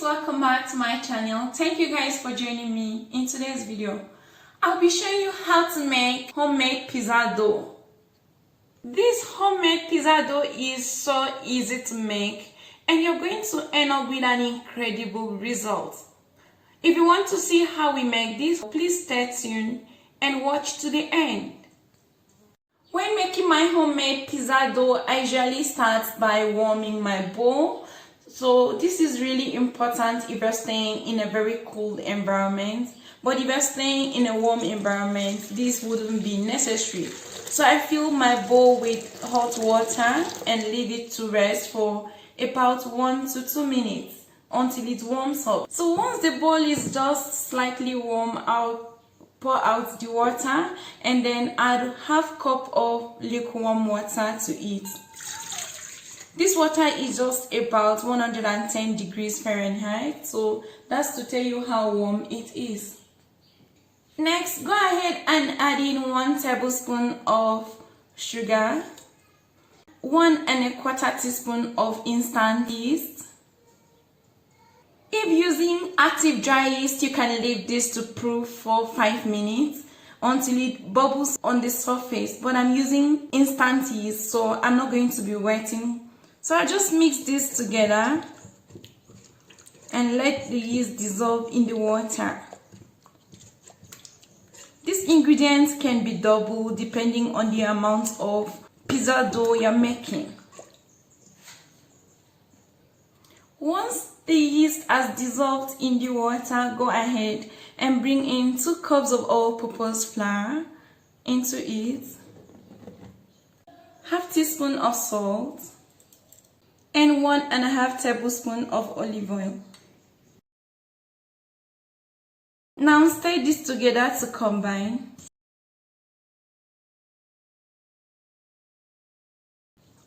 welcome back to my channel. Thank you guys for joining me in today's video. I'll be showing you how to make homemade pizza dough. This homemade pizza dough is so easy to make and you're going to end up with an incredible result. If you want to see how we make this, please stay tuned and watch to the end. When making my homemade pizza dough, I usually start by warming my bowl. So this is really important if you're staying in a very cold environment. But if you're staying in a warm environment, this wouldn't be necessary. So I fill my bowl with hot water and leave it to rest for about 1 to 2 minutes until it warms up. So once the bowl is just slightly warm, I'll pour out the water and then add half cup of lukewarm water to it. This water is just about 110 degrees Fahrenheit, so that's to tell you how warm it is. Next, go ahead and add in 1 tablespoon of sugar, 1¼ teaspoon of instant yeast. If using active dry yeast, you can leave this to proof for 5 minutes until it bubbles on the surface, but I'm using instant yeast, so I'm not going to be wetting. So I just mix this together and let the yeast dissolve in the water. These ingredients can be doubled depending on the amount of pizza dough you're making. Once the yeast has dissolved in the water, go ahead and bring in 2 cups of all-purpose flour into it, ½ teaspoon of salt, and 1½ tablespoon of olive oil. Now stir this together to combine.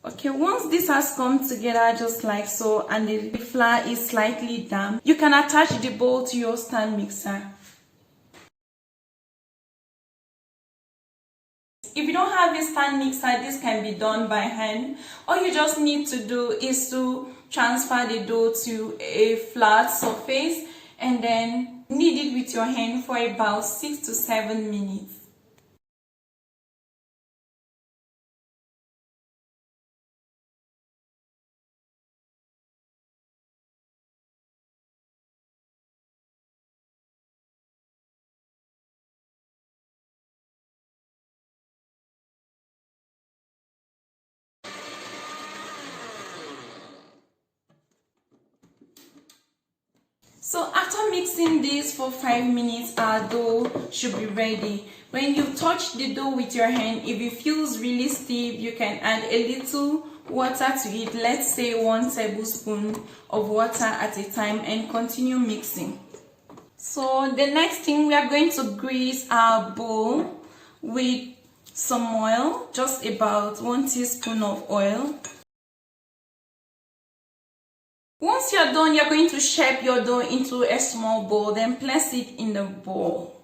Okay, once this has come together just like so and the flour is slightly damp, you can attach the bowl to your stand mixer. If you don't have a stand mixer, this can be done by hand. All you just need to do is to transfer the dough to a flat surface and then knead it with your hand for about 6 to 7 minutes. So after mixing this for 5 minutes, our dough should be ready. When you touch the dough with your hand, if it feels really stiff, you can add a little water to it. Let's say 1 tablespoon of water at a time and continue mixing. So the next thing, we are going to grease our bowl with some oil, just about 1 teaspoon of oil. Once you're done, you're going to shape your dough into a small bowl, then place it in the bowl.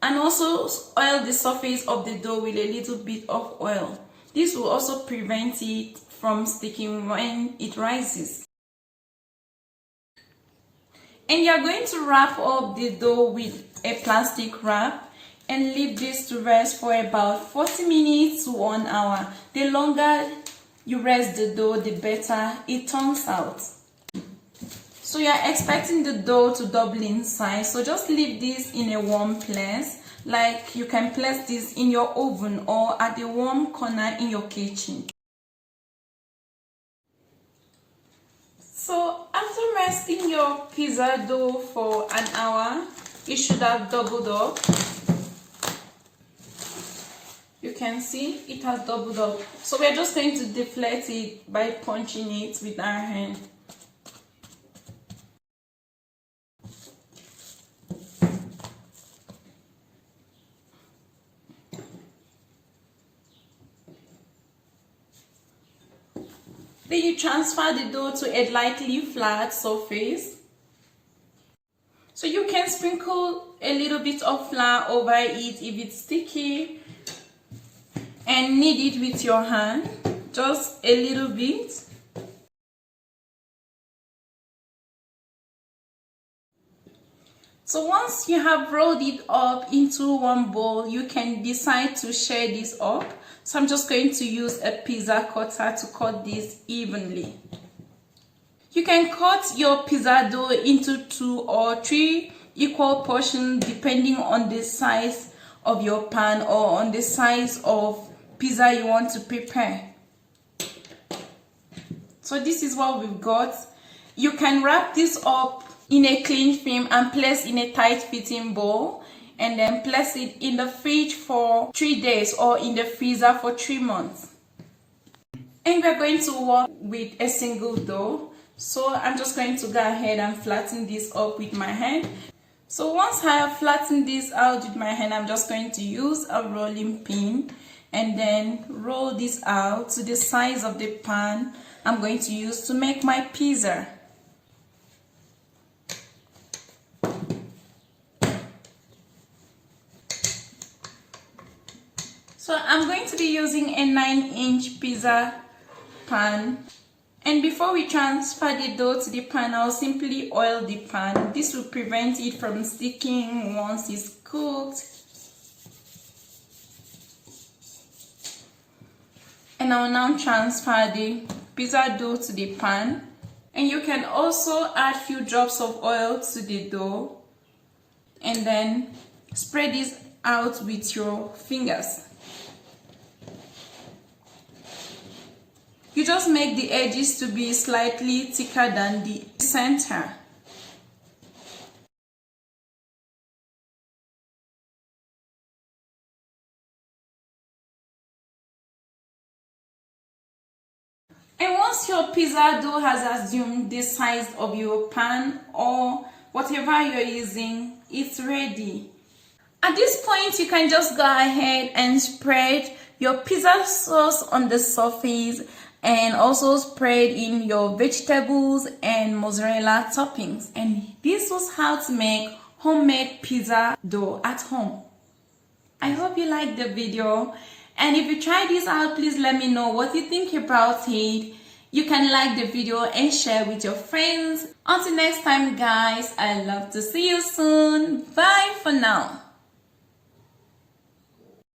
And also oil the surface of the dough with a little bit of oil. This will also prevent it from sticking when it rises. And you're going to wrap up the dough with a plastic wrap and leave this to rest for about 40 minutes to 1 hour. The longer you rest the dough, the better it turns out. So you're expecting the dough to double in size, so just leave this in a warm place. Like you can place this in your oven or at a warm corner in your kitchen. So after resting your pizza dough for an hour, it should have doubled up. You can see it has doubled up. So we're just going to deflate it by punching it with our hand. Then you transfer the dough to a lightly flat surface. So you can sprinkle a little bit of flour over it if it's sticky, and knead it with your hand, just a little bit. So once you have rolled it up into one bowl, you can decide to share this up. So I'm just going to use a pizza cutter to cut this evenly. You can cut your pizza dough into 2 or 3 equal portions depending on the size of your pan or on the size of pizza you want to prepare. So this is what we've got. You can wrap this up in a cling film and place in a tight fitting bowl, and then place it in the fridge for 3 days or in the freezer for 3 months. And we're going to work with a single dough. So I'm just going to go ahead and flatten this up with my hand. So once I have flattened this out with my hand, I'm just going to use a rolling pin and then roll this out to the size of the pan I'm going to use to make my pizza. So I'm going to be using a 9-inch pizza pan. And before we transfer the dough to the pan, I'll simply oil the pan. This will prevent it from sticking once it's cooked. And I'll now transfer the pizza dough to the pan. And you can also add a few drops of oil to the dough. And then spread this out with your fingers. You just make the edges to be slightly thicker than the center. And once your pizza dough has assumed the size of your pan or whatever you're using, it's ready. At this point, you can just go ahead and spread your pizza sauce on the surface and also spread in your vegetables and mozzarella toppings. And this was how to make homemade pizza dough at home. I hope you liked the video, and if you try this out, please let me know what you think about it. You can like the video and share with your friends. Until next time guys, I love to see you soon. Bye for now.